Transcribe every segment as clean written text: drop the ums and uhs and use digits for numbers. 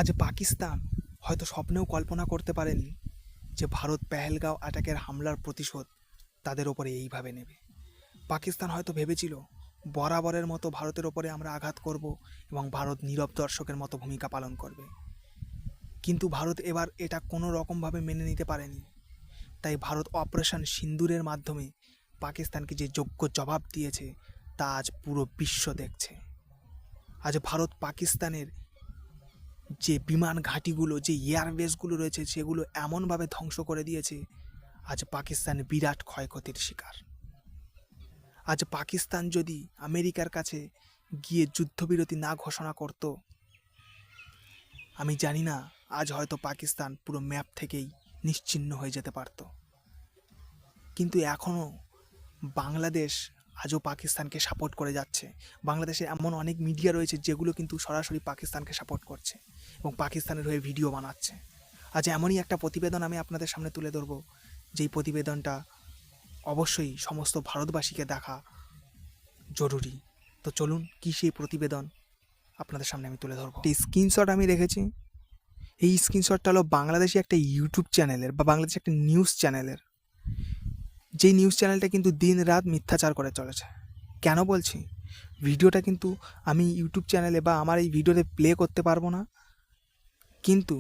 আজ পাকিস্তান হয়তো স্বপ্নেও কল্পনা করতে পারেনি যে ভারত পেহেলগাঁও অ্যাটাকের হামলার প্রতিশোধ তাদের ওপরে এইভাবে নেবে। পাকিস্তান হয়তো ভেবেছিল বরাবরের মতো ভারতের ওপরে আমরা আঘাত করব এবং ভারত নীরব দর্শকের মতো ভূমিকা পালন করবে, কিন্তু ভারত এবার এটা কোনো রকমভাবে মেনে নিতে পারেনি। তাই ভারত অপারেশন সিন্দুরের মাধ্যমে পাকিস্তানকে যে যোগ্য জবাব দিয়েছে তা আজ পুরো বিশ্ব দেখছে। আজ ভারত পাকিস্তানের যে বিমান ঘাঁটিগুলো, যে এয়ারবেসগুলো রয়েছে সেগুলো এমনভাবে ধ্বংস করে দিয়েছে, আজ পাকিস্তান বিরাট ক্ষয়ক্ষতির শিকার। আজ পাকিস্তান যদি আমেরিকার কাছে গিয়ে যুদ্ধবিরতি না ঘোষণা করত, আমি জানি না আজ হয়তো পাকিস্তান পুরো ম্যাপ থেকেই নিশ্চিহ্ন হয়ে যেতে পারত। কিন্তু এখনও বাংলাদেশ আজও পাকিস্তানকে সাপোর্ট করে যাচ্ছে। বাংলাদেশে এমন অনেক মিডিয়া রয়েছে যেগুলো কিন্তু সরাসরি পাকিস্তানকে সাপোর্ট করছে এবং পাকিস্তানের হয়ে ভিডিও বানাচ্ছে। আজ এমনই একটা প্রতিবেদন আমি আপনাদের সামনে তুলে ধরবো, যেই প্রতিবেদনটা অবশ্যই সমস্ত ভারতবাসীকে দেখা জরুরি। তো চলুন, কী সেই প্রতিবেদন আপনাদের সামনে আমি তুলে ধরবো। এই স্ক্রিনশট আমি রেখেছি। এই স্ক্রিনশটটা হলো বাংলাদেশি একটা ইউটিউব চ্যানেলের বা বাংলাদেশি একটা নিউজ চ্যানেলের, যেই নিউজ চ্যানেলটা কিন্তু দিন রাত মিথ্যাচার করে চলেছে। কেন বলছি? ভিডিওটা কিন্তু আমি ইউটিউব চ্যানেলে বা আমার এই ভিডিওতে প্লে করতে পারবো না, কিন্তু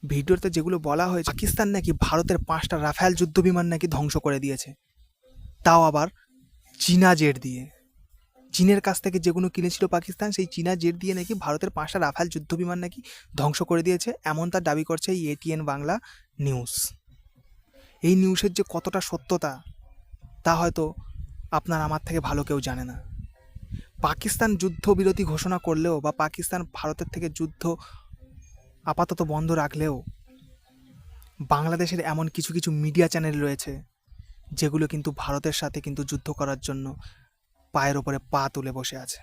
ভিডিওতে যেগুলো বলা হয়েছে, পাকিস্তান নাকি ভারতের 5টা রাফেল যুদ্ধবিমান নাকি ধ্বংস করে দিয়েছে, তাও আবার চীনা জেট দিয়ে। চীনের কাছ থেকে যেগুলো কিনেছিল পাকিস্তান, সেই চীনা জেট দিয়ে নাকি ভারতের 5টা রাফেল যুদ্ধবিমান নাকি ধ্বংস করে দিয়েছে, এমন তার দাবি করছে এই এটিএন বাংলা নিউজ। এই নিউজের যে কতটা সত্যতা তা হয়তো আপনার আমার থেকে ভালো কেউ জানে না। পাকিস্তান যুদ্ধবিরতি ঘোষণা করলেও বা পাকিস্তান ভারতের থেকে যুদ্ধ আপাতত বন্ধ রাখলেও বাংলাদেশের এমন কিছু কিছু মিডিয়া চ্যানেল রয়েছে যেগুলো কিন্তু ভারতের সাথে কিন্তু যুদ্ধ করার জন্য পায়ের ওপরে পা তুলে বসে আছে।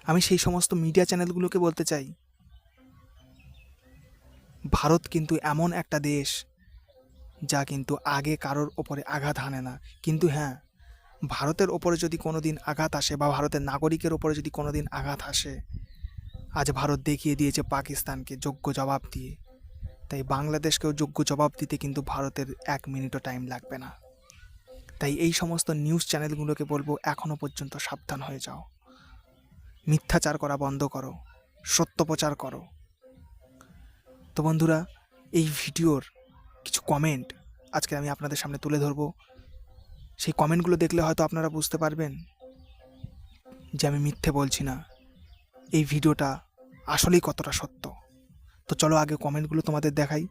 আমি সেই সমস্ত মিডিয়া চ্যানেলগুলোকে বলতে চাই, ভারত কিন্তু এমন একটা দেশ যা কিন্তু আগে কারোর ওপরে আঘাত হানে না, কিন্তু হ্যাঁ, ভারতের ওপরে যদি কোনো দিন আঘাত আসে বা ভারতের নাগরিকের ওপরে যদি কোনো দিন আঘাত আসে, আজ ভারত দেখিয়ে দিয়েছে পাকিস্তানকে যোগ্য জবাব দিয়ে। তাই বাংলাদেশকেও যোগ্য জবাব দিতে কিন্তু ভারতের 1 মিনিটও টাইম লাগবে না। তাই এই সমস্ত নিউজ চ্যানেলগুলোকে বলবো, এখনও পর্যন্ত সাবধান হয়ে যাও, মিথ্যাচার করা বন্ধ করো, সত্য প্রচার করো। তো বন্ধুরা, এই ভিডিওর কিছু কমেন্ট আজকে আমি আপনাদের সামনে তুলে ধরবো। সেই কমেন্টগুলো দেখলে হয়তো আপনারা বুঝতে পারবেন যে আমি মিথ্যে বলছি না, এই ভিডিওটা আসলেই কতটা সত্য। তো চলো আগে কমেন্টগুলো তোমাদের দেখাই,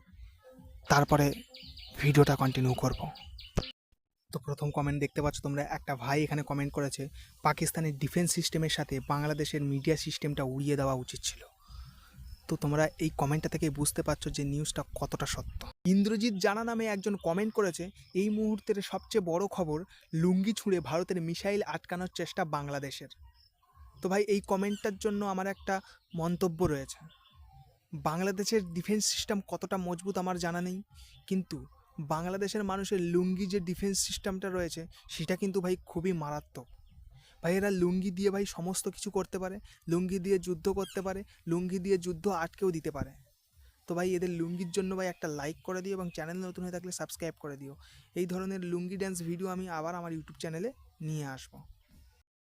তারপরে ভিডিওটা কন্টিনিউ করব। তো প্রথম কমেন্ট দেখতে পাচ্ছ তোমরা, একটা ভাই এখানে কমেন্ট করেছে, পাকিস্তানের ডিফেন্স সিস্টেমের সাথে বাংলাদেশের মিডিয়া সিস্টেমটা উড়িয়ে দেওয়া উচিত ছিল। তো তোমরা এই কমেন্টটা থেকে বুঝতে পারছো যে নিউজটা কতটা সত্য। ইন্দ্রজিৎ জানা নামে একজন কমেন্ট করেছে, এই মুহূর্তের সবচেয়ে বড় খবর, লুঙ্গি ছুঁড়ে ভারতের মিসাইল আটকানোর চেষ্টা বাংলাদেশের। তো ভাই, এই কমেন্টটার জন্য আমার একটা মন্তব্য রয়েছে। বাংলাদেশের ডিফেন্স সিস্টেম কতটা মজবুত আমার জানা নেই, কিন্তু বাংলাদেশের মানুষের লুঙ্গি যে ডিফেন্স সিস্টেমটা রয়েছে সেটা কিন্তু ভাই খুবই মারাত্মক। ভাই এরা লুঙ্গি দিয়ে ভাই সমস্ত কিছু করতে পারে, লুঙ্গি দিয়ে যুদ্ধ করতে পারে, লুঙ্গি দিয়ে যুদ্ধ আটকেও দিতে পারে। তো ভাই এদের লুঙ্গির জন্য ভাই একটা লাইক করে দিও এবং চ্যানেল নতুন হয়ে থাকলে সাবস্ক্রাইব করে দিও। এই ধরনের লুঙ্গি ড্যান্স ভিডিও আমি আবার আমার ইউটিউব চ্যানেলে নিয়ে আসবো।